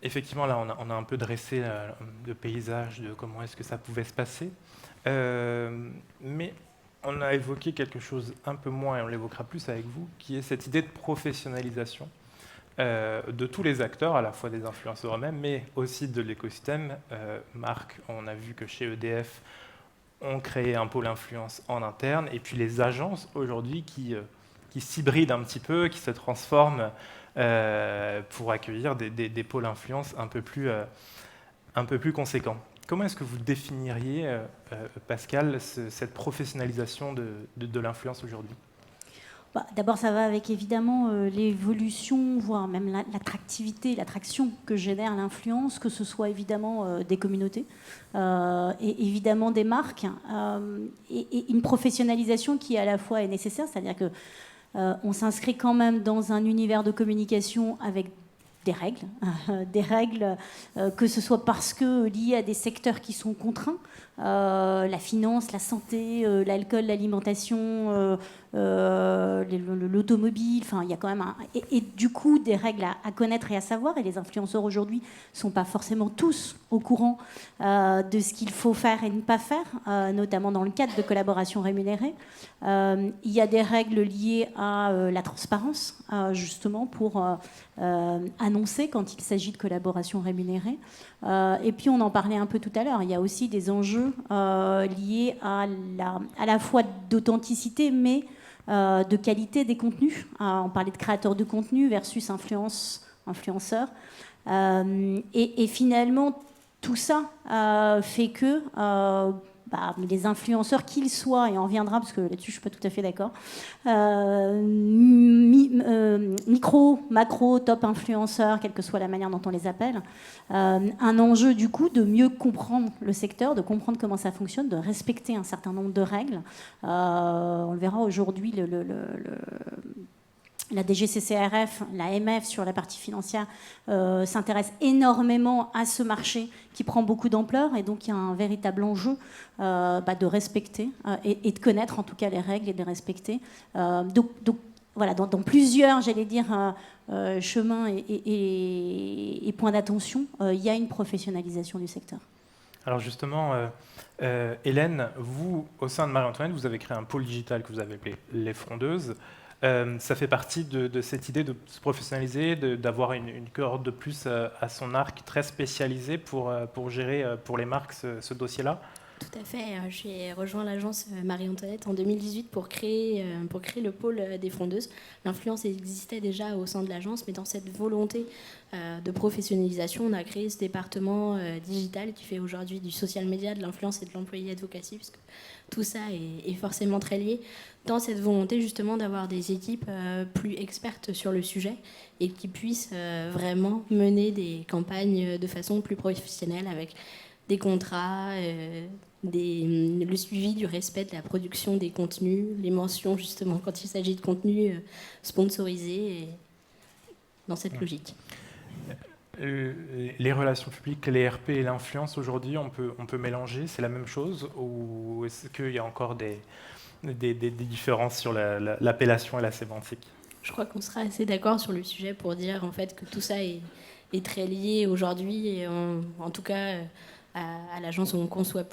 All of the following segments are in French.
effectivement, là, on a un peu dressé le paysage de comment est-ce que ça pouvait se passer. Mais on a évoqué quelque chose un peu moins, et on l'évoquera plus avec vous, qui est cette idée de professionnalisation de tous les acteurs, à la fois des influenceurs eux-mêmes, mais aussi de l'écosystème. Marc, on a vu que chez EDF, on créé un pôle influence en interne, et puis les agences aujourd'hui qui s'hybrident un petit peu, qui se transforment pour accueillir des pôles influence un peu plus conséquents. Comment est-ce que vous définiriez, Pascal, cette professionnalisation de l'influence aujourd'hui ? D'abord, ça va avec évidemment l'évolution, voire même l'attractivité, l'attraction que génère l'influence, que ce soit évidemment des communautés et évidemment des marques, et une professionnalisation qui à la fois est nécessaire, c'est-à-dire que on s'inscrit quand même dans un univers de communication avec des règles, que ce soit parce que liées à des secteurs qui sont contraints, la finance, la santé, l'alcool, l'alimentation, l'automobile, enfin il y a quand même et du coup des règles à connaître et à savoir, et les influenceurs aujourd'hui sont pas forcément tous au courant de ce qu'il faut faire et ne pas faire, notamment dans le cadre de collaborations rémunérées. Il y a des règles liées à la transparence, justement pour annoncer quand il s'agit de collaborations rémunérées. Et puis on en parlait un peu tout à l'heure, il y a aussi des enjeux liés à la fois d'authenticité, mais de qualité des contenus. On parlait de créateurs de contenu versus influenceurs. Et finalement, tout ça fait que les influenceurs, qu'ils soient, et on reviendra parce que là-dessus je ne suis pas tout à fait d'accord, micro, macro, top influenceurs, quelle que soit la manière dont on les appelle, un enjeu du coup de mieux comprendre le secteur, de comprendre comment ça fonctionne, de respecter un certain nombre de règles. On le verra aujourd'hui, la DGCCRF, la MF sur la partie financière s'intéresse énormément à ce marché qui prend beaucoup d'ampleur, et donc il y a un véritable enjeu de respecter et de connaître en tout cas les règles et de les respecter. Donc voilà, dans plusieurs, j'allais dire, chemins et points d'attention, il y a une professionnalisation du secteur. Alors justement, Hélène, vous, au sein de Marie-Antoinette, vous avez créé un pôle digital que vous avez appelé Les Frondeuses. Ça fait partie de cette idée de se professionnaliser, d'avoir une cohorte de plus à son arc très spécialisée pour gérer pour les marques ce dossier-là. Tout à fait. J'ai rejoint l'agence Marie-Antoinette en 2018 pour créer le pôle des frondeuses. L'influence existait déjà au sein de l'agence, mais dans cette volonté de professionnalisation, on a créé ce département digital qui fait aujourd'hui du social media, de l'influence et de l'employé advocacy, parce que tout ça est forcément très lié, dans cette volonté justement d'avoir des équipes plus expertes sur le sujet et qui puissent vraiment mener des campagnes de façon plus professionnelle avec des contrats, le suivi du respect de la production des contenus, les mentions justement quand il s'agit de contenus sponsorisés, et dans cette logique. Les relations publiques, les RP et l'influence aujourd'hui, on peut mélanger, c'est la même chose, ou est-ce qu'il y a encore des différences sur l'appellation et la sémantique ? Je crois qu'on sera assez d'accord sur le sujet pour dire en fait que tout ça est très lié aujourd'hui, et en tout cas à l'agence, on conçoit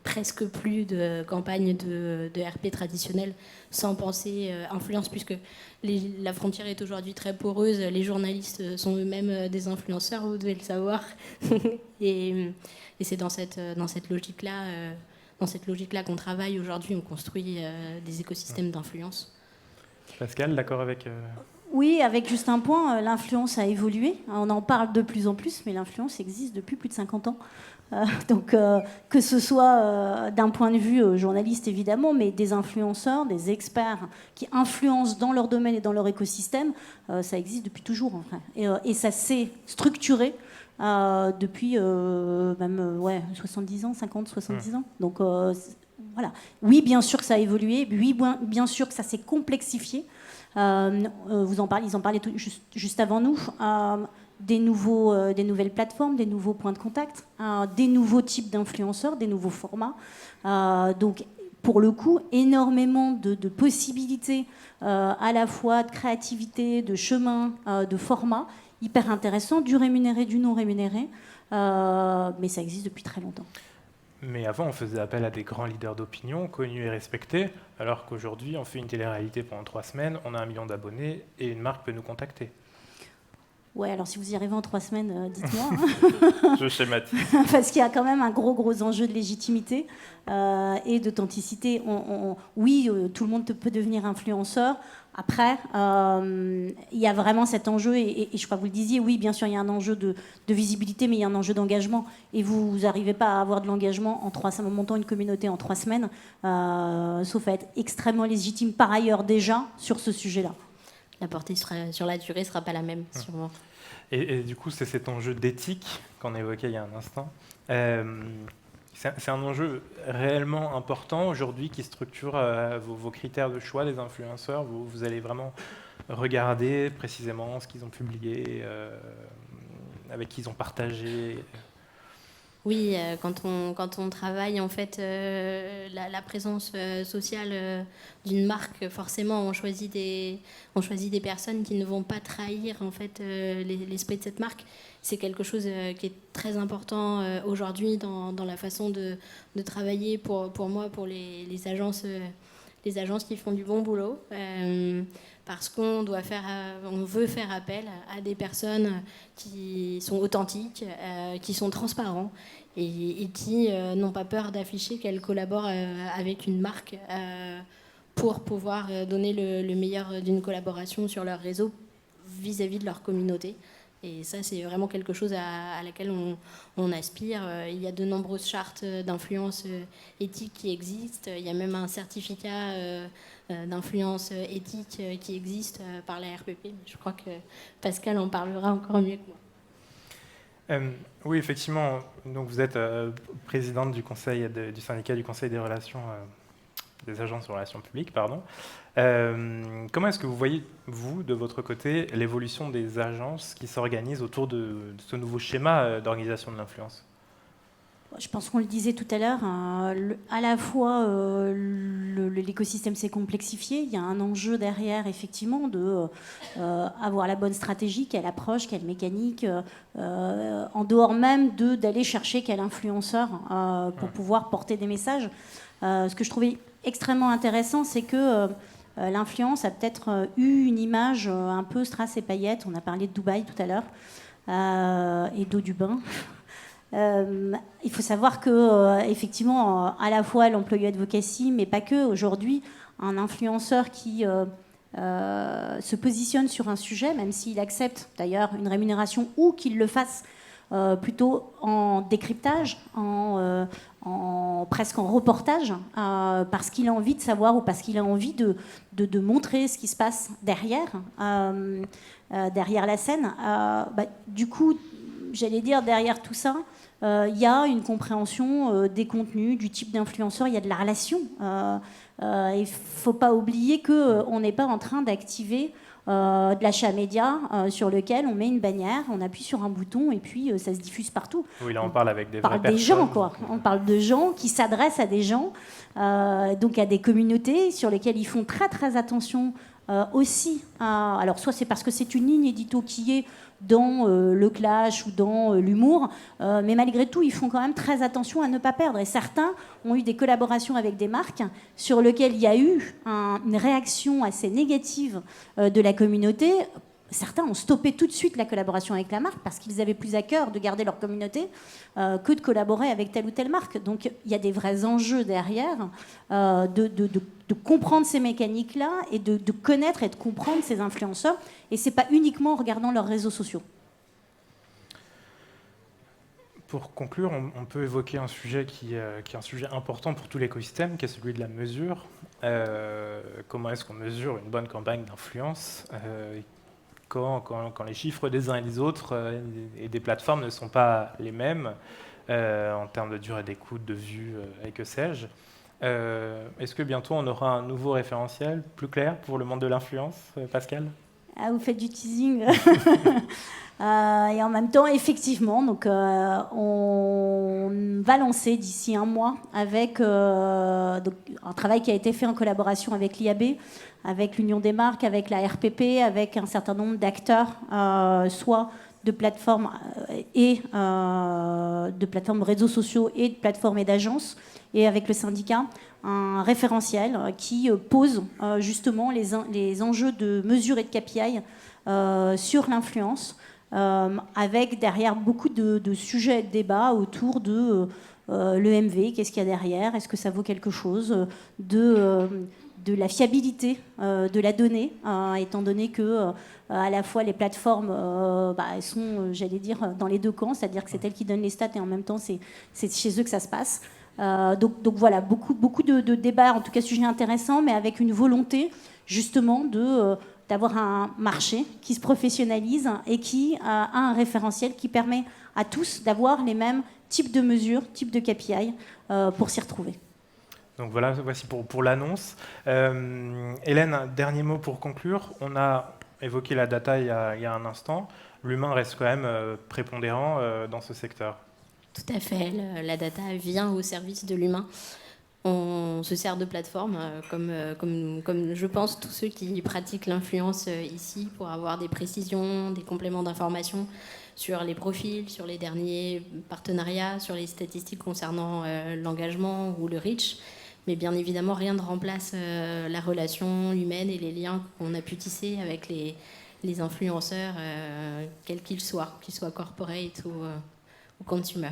presque plus de campagnes de RP traditionnelles sans penser influence, puisque la frontière est aujourd'hui très poreuse. Les journalistes sont eux-mêmes des influenceurs, vous devez le savoir. et c'est dans cette logique-là qu'on travaille aujourd'hui. On construit des écosystèmes d'influence. Pascal, d'accord avec... Oui, avec juste un point, l'influence a évolué. On en parle de plus en plus, mais l'influence existe depuis plus de 50 ans. Donc, que ce soit d'un point de vue journaliste, évidemment, mais des influenceurs, des experts qui influencent dans leur domaine et dans leur écosystème, ça existe depuis toujours, en vrai. Et ça s'est structuré depuis même 70 ans, 50, 70 ans. Donc, voilà. Oui, bien sûr que ça a évolué. Oui, bien sûr que ça s'est complexifié. Ils en parlaient juste avant nous, des nouvelles plateformes, des nouveaux points de contact, des nouveaux types d'influenceurs, des nouveaux formats. Donc pour le coup, énormément de possibilités, à la fois de créativité, de chemin, de format, hyper intéressant, du rémunéré, du non rémunéré, mais ça existe depuis très longtemps. Mais avant, on faisait appel à des grands leaders d'opinion, connus et respectés, alors qu'aujourd'hui, on fait une télé-réalité pendant 3 semaines, on a 1 million d'abonnés et une marque peut nous contacter. Ouais, alors si vous y arrivez en 3 semaines, dites-moi. Je schématise. Parce qu'il y a quand même un gros enjeu de légitimité et d'authenticité. Oui, tout le monde peut devenir influenceur. Après, il y a vraiment cet enjeu, et je crois que vous le disiez, oui, bien sûr, il y a un enjeu de visibilité, mais il y a un enjeu d'engagement. Et vous n'arrivez pas à avoir de l'engagement en montant une communauté en 3 semaines, sauf à être extrêmement légitime par ailleurs déjà sur ce sujet-là. La portée sur la durée ne sera pas la même, sûrement. Et du coup, c'est cet enjeu d'éthique qu'on évoquait il y a un instant. C'est un enjeu réellement important aujourd'hui qui structure vos critères de choix des influenceurs. Vous allez vraiment regarder précisément ce qu'ils ont publié, avec qui ils ont partagé. Oui, quand on travaille en fait la présence sociale d'une marque, forcément on choisit des personnes qui ne vont pas trahir en fait l'esprit de cette marque. C'est quelque chose qui est très important aujourd'hui dans la façon de travailler pour moi, pour les agences qui font du bon boulot. Parce qu'on veut faire appel à des personnes qui sont authentiques, qui sont transparents et qui n'ont pas peur d'afficher qu'elles collaborent avec une marque pour pouvoir donner le meilleur d'une collaboration sur leur réseau vis-à-vis de leur communauté. Et ça, c'est vraiment quelque chose à laquelle on aspire. Il y a de nombreuses chartes d'influence éthique qui existent. Il y a même un certificat d'influence éthique qui existe par la RPP. Je crois que Pascal en parlera encore mieux que moi. Oui, effectivement. Donc vous êtes présidente du syndicat du Conseil des relations des agences de relations publiques, pardon. Comment est-ce que vous voyez, vous, de votre côté, l'évolution des agences qui s'organisent autour de ce nouveau schéma d'organisation de l'influence ? Je pense qu'on le disait tout à l'heure, à la fois l'écosystème s'est complexifié, il y a un enjeu derrière effectivement de avoir la bonne stratégie, quelle approche, quelle mécanique, en dehors même d'aller chercher quel influenceur pour pouvoir porter des messages. Ce que je trouvais extrêmement intéressant, c'est que l'influence a peut-être eu une image un peu strass et paillettes. On a parlé de Dubaï tout à l'heure et d'eau du bain. Il faut savoir que effectivement, à la fois l'employé advocacy, mais pas que. Aujourd'hui, un influenceur qui se positionne sur un sujet, même s'il accepte d'ailleurs une rémunération ou qu'il le fasse plutôt en décryptage, presque en reportage, parce qu'il a envie de savoir ou parce qu'il a envie de montrer ce qui se passe derrière la scène. Du coup, j'allais dire, derrière tout ça, il y a une compréhension des contenus, du type d'influenceur, il y a de la relation. Il ne faut pas oublier qu'on n'est pas en train d'activer de l'achat média sur lequel on met une bannière, on appuie sur un bouton et puis ça se diffuse partout. Oui, là on parle avec des vraies personnes. Gens, quoi. On parle de gens qui s'adressent à des gens, donc à des communautés sur lesquelles ils font très très attention aussi. Alors soit c'est parce que c'est une ligne édito qui est dans le clash ou dans l'humour, mais malgré tout, ils font quand même très attention à ne pas perdre. Et certains ont eu des collaborations avec des marques sur lesquelles il y a eu une réaction assez négative de la communauté. Certains ont stoppé tout de suite la collaboration avec la marque parce qu'ils avaient plus à cœur de garder leur communauté que de collaborer avec telle ou telle marque. Donc il y a des vrais enjeux derrière de comprendre ces mécaniques-là et de connaître et de comprendre ces influenceurs. Et ce n'est pas uniquement en regardant leurs réseaux sociaux. Pour conclure, on peut évoquer un sujet qui est un sujet important pour tout l'écosystème, qui est celui de la mesure. Comment est-ce qu'on mesure une bonne campagne d'influence quand les chiffres des uns et des autres et des plateformes ne sont pas les mêmes en termes de durée d'écoute, de vues et que sais-je. Est-ce que bientôt on aura un nouveau référentiel plus clair pour le monde de l'influence, Pascal ? Ah, vous faites du teasing. Et en même temps, effectivement, donc, on va lancer d'ici un mois avec donc, un travail qui a été fait en collaboration avec l'IAB, avec l'Union des marques, avec la RPP, avec un certain nombre d'acteurs, soit de plateformes et de plateformes réseaux sociaux et de plateformes et d'agences, et avec le syndicat, un référentiel qui pose justement les enjeux de mesure et de KPI sur l'influence, avec derrière beaucoup de sujets et de débats autour de l'EMV, qu'est-ce qu'il y a derrière, est-ce que ça vaut quelque chose, de la fiabilité de la donnée, étant donné que à la fois les plateformes elles sont, j'allais dire, dans les deux camps, c'est-à-dire que c'est elles qui donnent les stats et en même temps c'est chez eux que ça se passe. Donc voilà, beaucoup de débats, en tout cas sujets intéressants, mais avec une volonté justement d'avoir un marché qui se professionnalise et qui a un référentiel qui permet à tous d'avoir les mêmes types de mesures, types de KPI pour s'y retrouver. Donc voilà, voici pour l'annonce. Hélène, un dernier mot pour conclure. On a évoqué la data il y a un instant. L'humain reste quand même prépondérant dans ce secteur. Tout à fait, la data vient au service de l'humain. On se sert de plateformes, comme je pense tous ceux qui pratiquent l'influence ici, pour avoir des précisions, des compléments d'informations sur les profils, sur les derniers partenariats, sur les statistiques concernant l'engagement ou le reach. Mais bien évidemment, rien ne remplace la relation humaine et les liens qu'on a pu tisser avec les influenceurs, quels qu'ils soient corporate ou consumer.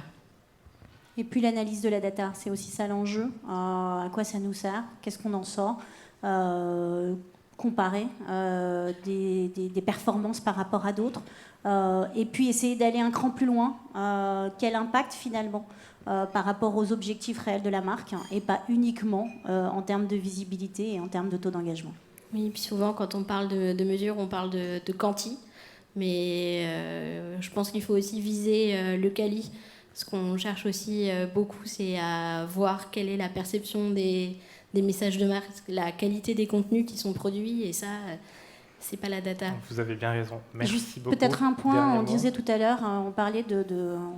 Et puis l'analyse de la data, c'est aussi ça l'enjeu. À quoi ça nous sert? Qu'est-ce qu'on en sort? Comparer des performances par rapport à d'autres. Et puis essayer d'aller un cran plus loin. Quel impact finalement par rapport aux objectifs réels de la marque, et pas uniquement en termes de visibilité et en termes de taux d'engagement. Oui, puis souvent quand on parle de mesures, on parle de quanti. Mais je pense qu'il faut aussi viser le quali. Ce qu'on cherche aussi beaucoup, c'est à voir quelle est la perception des messages de marque, la qualité des contenus qui sont produits, et ça, c'est pas la data. Vous avez bien raison. Merci beaucoup. Peut-être un point, on disait tout à l'heure, on parlait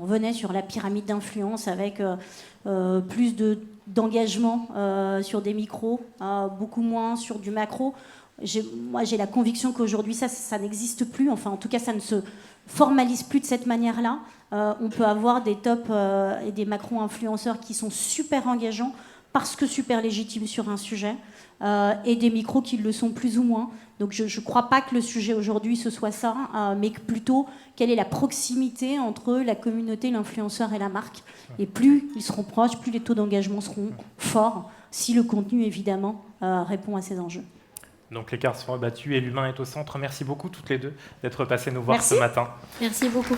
on venait sur la pyramide d'influence avec plus d'engagement sur des micros, beaucoup moins sur du macro. Moi, j'ai la conviction qu'aujourd'hui, ça n'existe plus. Enfin, en tout cas, ça ne se formalise plus de cette manière-là. On peut avoir des top et des macro-influenceurs qui sont super engageants parce que super légitimes sur un sujet, et des micros qui le sont plus ou moins. Donc je ne crois pas que le sujet aujourd'hui ce soit ça, mais que plutôt quelle est la proximité entre la communauté, l'influenceur et la marque. Et plus ils seront proches, plus les taux d'engagement seront forts, si le contenu évidemment répond à ces enjeux. Donc les cartes sont rebattues et l'humain est au centre. Merci beaucoup toutes les deux d'être passées nous voir ce matin. Merci beaucoup.